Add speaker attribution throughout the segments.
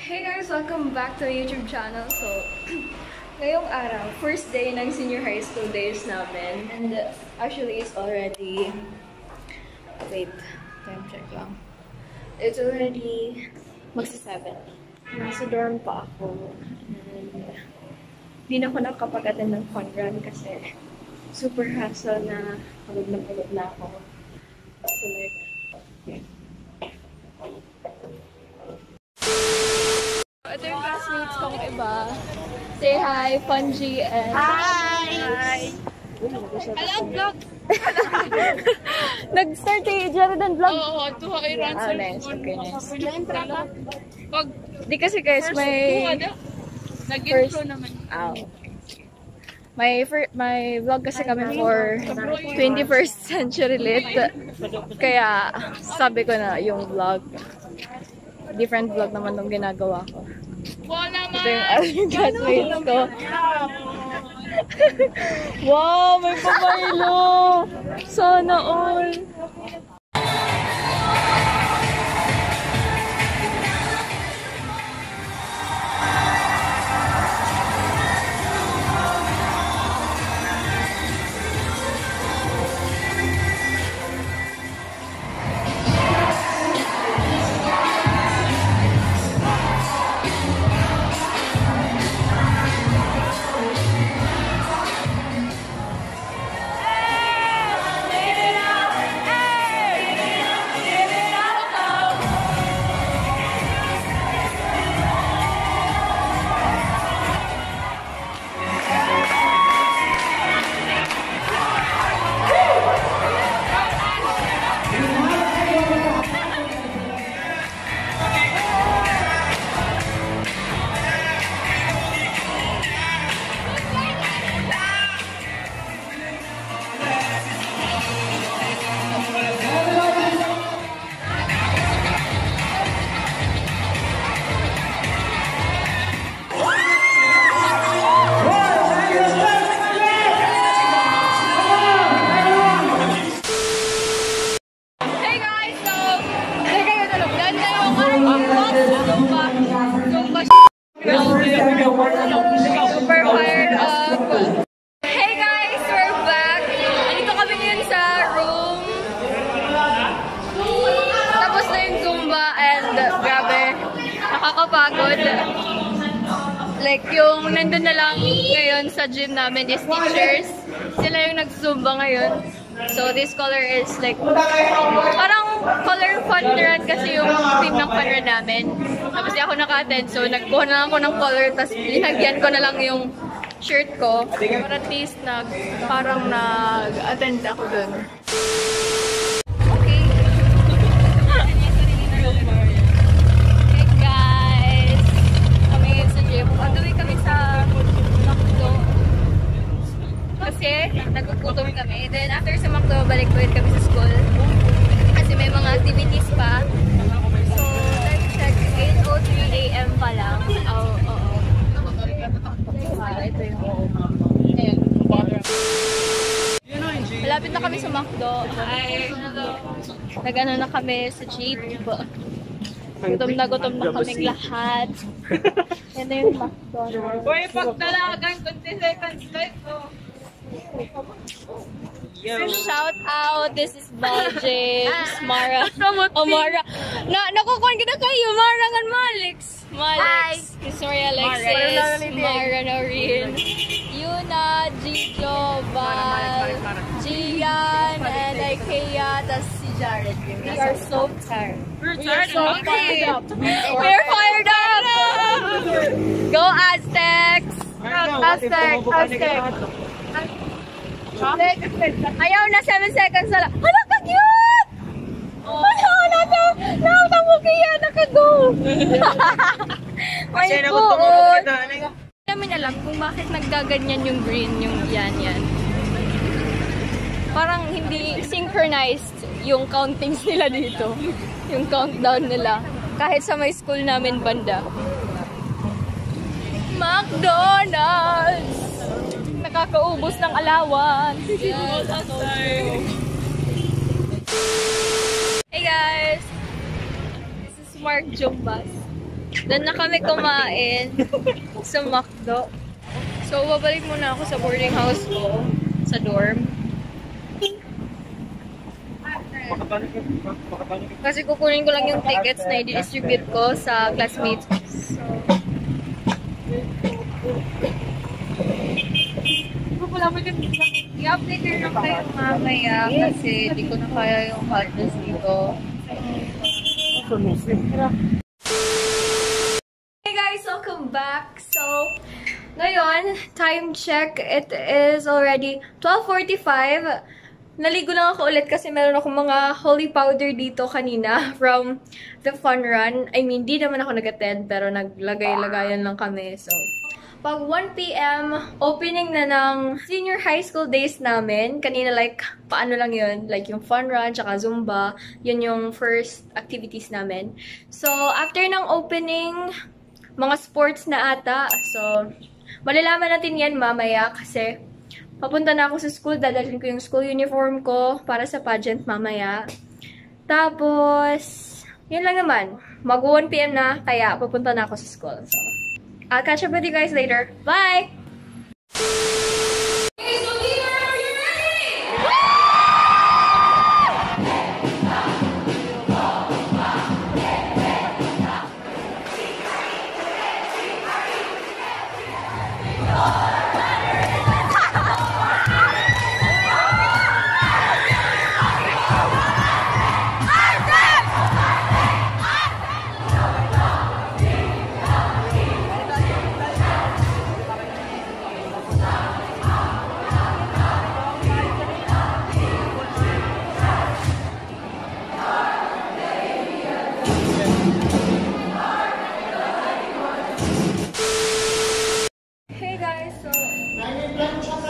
Speaker 1: Hey guys! Welcome back to our YouTube channel. So, ngayong araw, first day ng senior high school days namin. And actually, it's already... Wait, time check lang. It's already magsi-7. Nasa dorm pa ako. And hindi na ako nakapag-attend ng fun run kasi super hassle na pagod na ako. So like, yeah. Ito yung classmates kong iba. Say hi, Fungi and...
Speaker 2: Hi!
Speaker 1: Hello, vlog! Nag-start eh, Jeridan vlog.
Speaker 2: Oo, tuha kay Ransom.
Speaker 1: Nice, okay, nice.
Speaker 2: Pag
Speaker 1: Di kasi guys, may...
Speaker 2: nag-intro naman.
Speaker 1: May vlog kasi kami for 21st century lit. Kaya sabi ko na yung vlog. Different vlog naman nung ginagawa ko.
Speaker 2: Wala
Speaker 1: Ito yung classmates ko. Wow! May pabaylo! Sana all! Super fired up! Hey guys! We're back! Andito kami ngayon sa room. Tapos na yung Zumba and grabe, nakakapagod. Like yung nandun na lang ngayon sa gym namin is teachers. Sila yung nag-Zumba ngayon. So this color is like, parang color fun run kasi yung team ng fun run namin. Tapos di ako naka-attend, so nagkuha na lang ako ng color, tapos linagyan ko na lang yung shirt ko. Para at least parang nag-attend ako dun. Okay. Hey guys! Kami ngayon sa gym. On the way kami sa McDo. Kasi nagkukutom kami. Then after sa McDo, balik ulit kami sa school. Kasi may mga activities pa. So, let's check. 8:03 AM pa lang. Oo. Ito yung... Ayan. Malapit na kami sa McDo. Nag-ano na kami sa jeep. Gutom na kami lahat. Yan na yung McDo.
Speaker 2: Uy, pagdalagan, 20 seconds live ko.
Speaker 1: Shout out, this is Bal James, Mara. Mara. Nakukuhan kita kayo, Mara nga Malix. Victoria Alexis, Mara Noreen, Yuna, Gijo, Val, Gian, and Ikea, tas si Jared. We are so tired. We're so fired up. We're fired up! Go Aztecs! Aztecs! Ayaw na, 7 seconds na lang. Hala, ka-cute! Hala, nakatamukiya, naka-go! May buod! Hindi namin alam kung bakit naggaganyan yung green, yung yan. Parang hindi synchronized yung countings nila dito. Yung countdown nila. Kahit sa may school namin banda. McDonald's! Nakakaubos ng alawan. Hey guys! This is Mark Jumbas. Doon na kami kumain sa McDo. So, babalik muna ako sa boarding house ko, sa dorm. Kasi kukunin ko lang yung tickets na i-distribute ko sa classmates. So, i-update rin lang kayo mamaya kasi di ko na kaya yung hotness dito. Hey guys, welcome back. So, ngayon, time check. It is already 12:45. Naligo lang ako ulit kasi meron akong mga holy powder dito kanina from the fun run. I mean, di naman ako nag-attend pero naglagay-lagayan lang kami. So, pag 1 p.m., opening na ng senior high school days namin. Kanina like, paano lang yun? Like yung fun run, tsaka Zumba. Yun yung first activities namin. So, after ng opening, mga sports na ata. So, malalaman natin yan mamaya kasi papunta na ako sa school. Dadalhin ko yung school uniform ko para sa pageant mamaya. Tapos, yun lang naman. Mag 1 p.m. na, kaya papunta na ako sa school. So, I'll catch up with you guys later. Bye!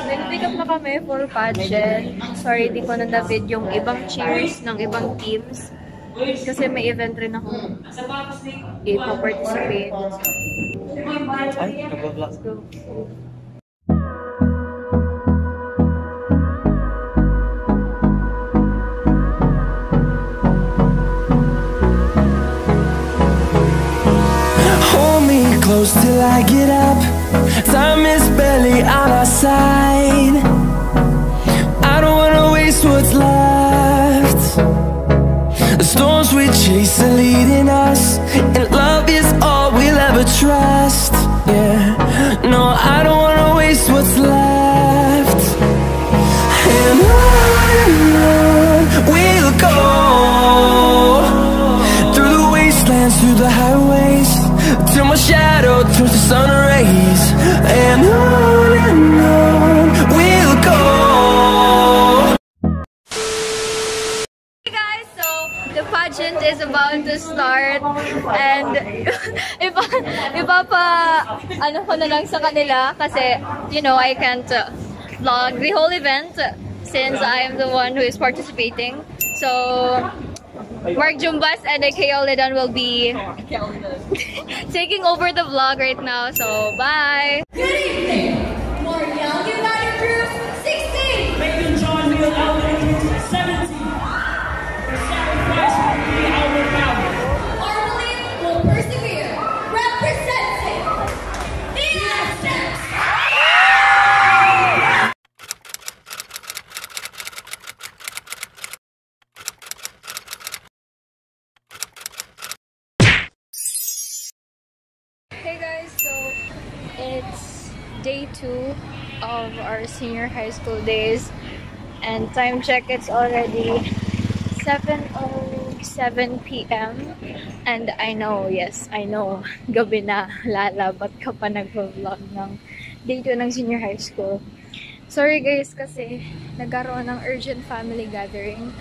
Speaker 1: Nag-pick up na kami for pageant. Sorry, di ko na-david yung ibang cheers ng ibang teams. Kasi may event rin ako i-participate. Let's go.
Speaker 3: Hold me close till I get up. Time is barely on our side. I don't wanna waste what's left. The storms we chase are leading us, and love is all we'll ever trust. Yeah, no, I don't wanna waste what's left. And on we'll go, through the wastelands, through the highways, till my shadow turns to sun rays. And on we'll go.
Speaker 1: Hey guys, so the pageant is about to start and ano ko na lang sa kanila kasi, you know, I can't vlog the whole event since I am the one who is participating. So, Mark Jumbas and Ikea Oledan will be taking over the vlog right now. So, bye!
Speaker 4: Good evening! More Young United Group 16!
Speaker 5: Macon John Hill Elementary 17. The sacrifice will be our value.
Speaker 4: Our belief will persevere, representing the Aztecs!
Speaker 1: Hey guys, so it's day 2 of our senior high school days and time check, it's already 7:07 p.m. and I know, yes, I know, gabi na, Lala, ba't ka pa nag-vlog ng day 2 ng senior high school? Sorry guys kasi nagkaroon ng urgent family gathering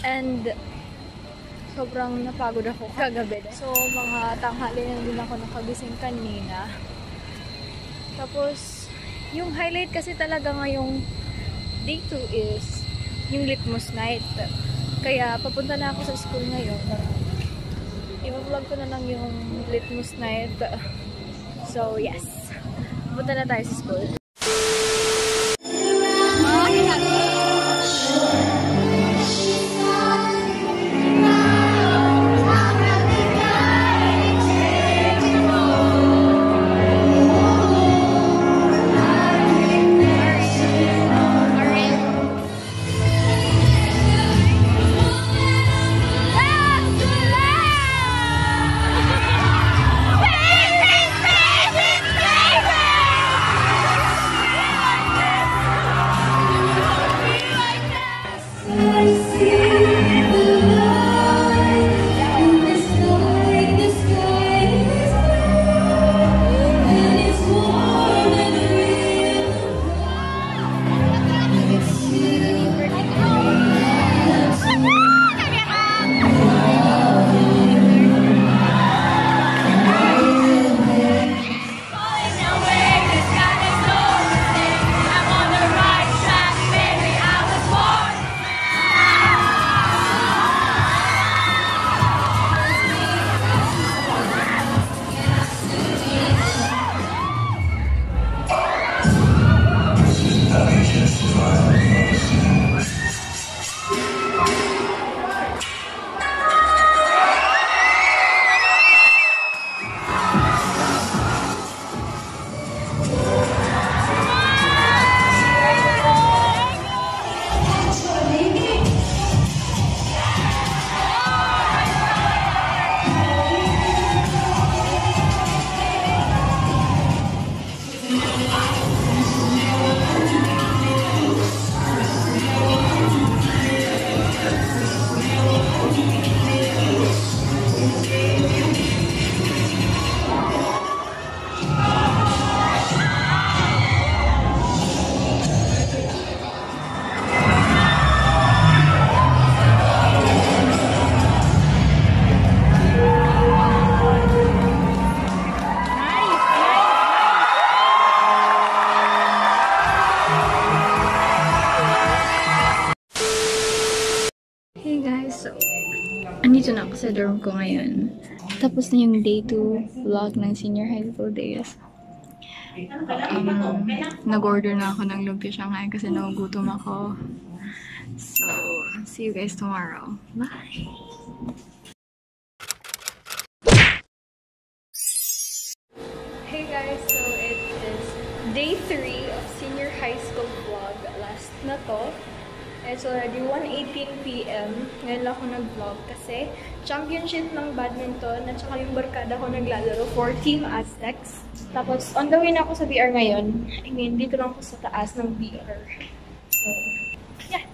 Speaker 1: and sobrang napagod ako kagabi. So, mga tanghali na din ako nakagising kanina. Tapos, yung highlight kasi talaga ngayong day 2 is yung litmus night. Kaya, papunta na ako sa school ngayon. I-vlog ko na lang yung litmus night. So, yes. Papunta na tayo sa school. andito na ako sa dorm ko ngayon. Tapos na yung day 2 vlog ng senior high school days. Nag-order na ako ng lumpia Shanghai kasi nagugutom ako. So, see you guys tomorrow. Bye! Hey guys, so it is day 3 of senior high school vlog. Last na to. It's already 1:18 PM. Ngayon lang ako nag-vlog kasi championship ng badminton at saka yung barkada ko naglalaro for Team Aztecs. Tapos, on the way na ako sa BR ngayon. I mean, dito lang ako sa taas ng BR. So, yeah.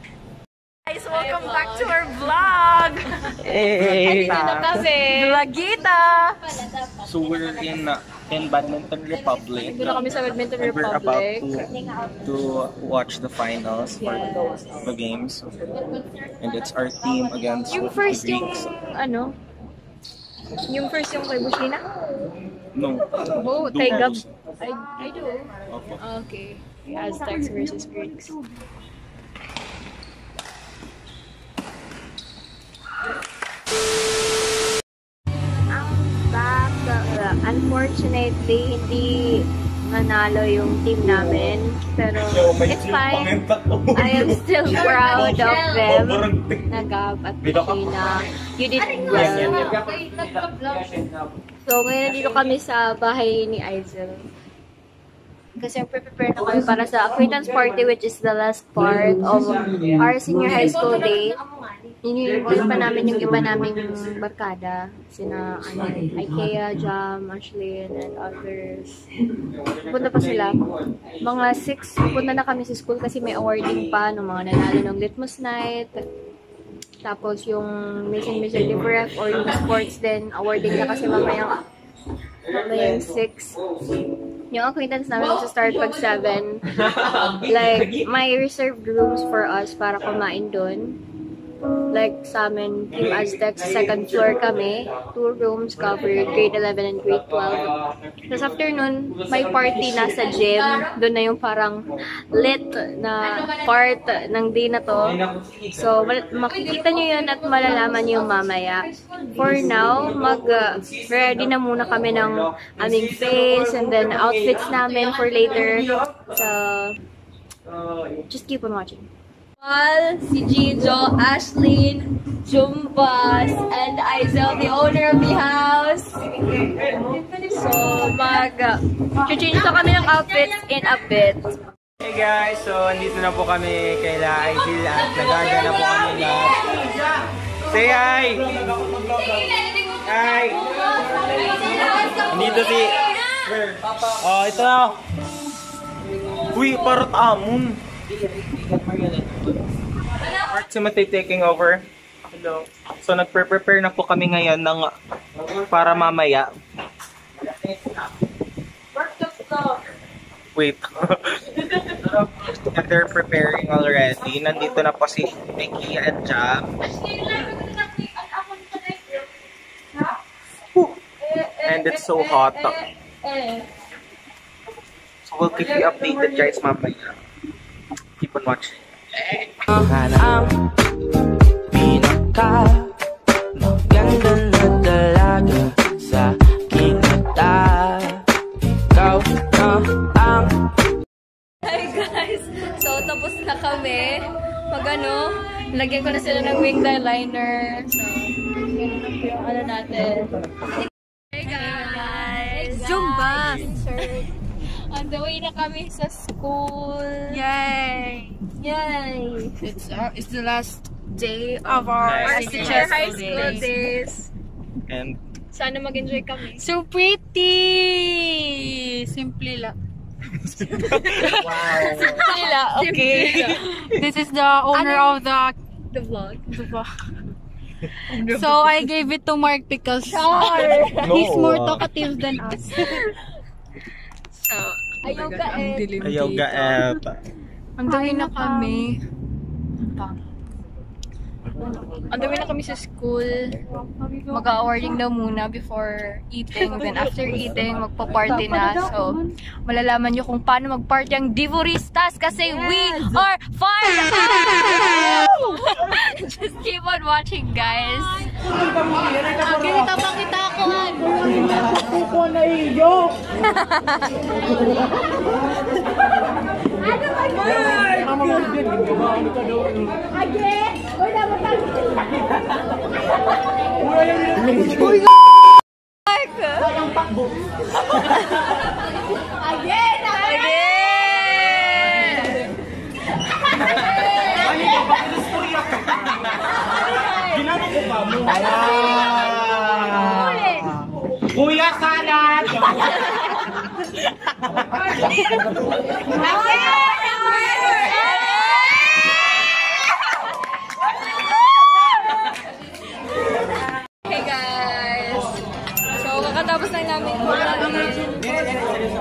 Speaker 1: Guys, welcome back to our vlog!
Speaker 6: Hey!
Speaker 1: Dito na kami! Vlogita!
Speaker 6: So we're in Badminton Republic.
Speaker 1: Dito na kami sa Badminton
Speaker 6: And we're
Speaker 1: Republic.
Speaker 6: about to watch the finals for the games. And it's our team against
Speaker 1: Yung
Speaker 6: the
Speaker 1: first yung,
Speaker 6: Greeks.
Speaker 1: ano? Yung first yung kay Bushina?
Speaker 6: No.
Speaker 1: Oh, Taigab.
Speaker 6: Duos.
Speaker 1: I do.
Speaker 6: Okay.
Speaker 1: Okay. Aztecs versus Greeks. Unfortunately, hindi nanalo yung team namin. Pero it's fine. I am still proud of them. Nagab at Bushina. You did well. So, ngayon dito kami sa bahay ni Aizel. Kasi prepare na kami para sa acquaintance party, which is the last part of our senior high school day. Ini-invite pa namin yung iba naming barkada. Sina Ikea, Jam, Ashlyn, and others. Punta pa sila. Mga 6, punta na kami sa school kasi may awarding pa ng mga nanalo ng Litmus Night. Tapos yung Mission Libref or yung sports din, awarding na kasi mamaya yung 6. Yung acquaintance namin sa start pag 7. Like, may reserved rooms for us para kumain dun. Like, sa amin, Team Aztecs, second floor kami. 2 rooms covered, grade 11 and grade 12. Tapos after nun, may party na sa gym. Doon na yung parang lit na part ng day na to. So, makikita nyo yun at malalaman yung mamaya. For now, mag-ready na muna kami ng aming face and then outfits namin for later. So, just keep on watching. Si Jijo, Ashlyn, Jumbas, and Aizel, the owner of the house. So, change na kami ng outfits in a bit.
Speaker 6: Hey guys, so andito na po kami kay La Aizel at naganda na po kami lahat. Say hi! Hi! Andito si... Oh, ito na. Uy, parang amon. Mark Timothy taking over. Hello. So nagpe-prepare na po kami ngayon ng para mamaya. Wait. And they're preparing already. Nandito na po si Mickey and Jam. And it's so hot. So we'll keep you updated guys mamaya. Keep on watching.
Speaker 3: Ang pinaka maganda na dalaga sa aking mata. Ikaw na ang...
Speaker 1: Hi guys! So, tapos na kami. Lagyan ko na sila ng wing eyeliner. So, ganun na po yung ano natin. Hey guys! Zumba! On the way na kami sa school. Yay! Yay!
Speaker 2: It's the last day of our
Speaker 1: senior high school days.
Speaker 6: And
Speaker 1: Sana mag-enjoy kami.
Speaker 2: So pretty! Simple lang.
Speaker 6: wow.
Speaker 2: Okay. This is the owner of the
Speaker 1: vlog.
Speaker 2: So I gave it to Mark because he's more talkative than us.
Speaker 1: So, ayaw ka
Speaker 6: Ayaw gaet.
Speaker 2: Anduin na kami.
Speaker 1: On the way na kami sa school. Mag-awarding daw muna before eating. Then after eating, magpa-party na. So, malalaman nyo kung paano mag-party ang Divoristas kasi we are fire! Just keep on watching, guys.
Speaker 2: Ganito pa kita ko.
Speaker 6: Kuya Salad!
Speaker 1: Hey guys! So, kakatapos lang namin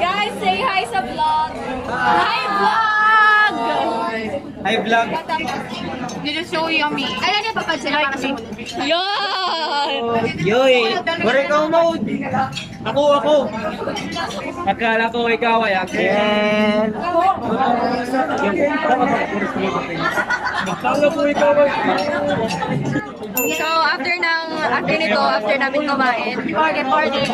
Speaker 1: guys, say hi sa vlog! Hi vlog!
Speaker 6: Hi vlog!
Speaker 1: This is so yummy. Alam niyo papansin na para sa yan!
Speaker 6: Yoy! Wala ikaw mode! Ako! Akala ko ikaw ay akin. Akala ko ikaw ay
Speaker 1: So, after namin kumain, party!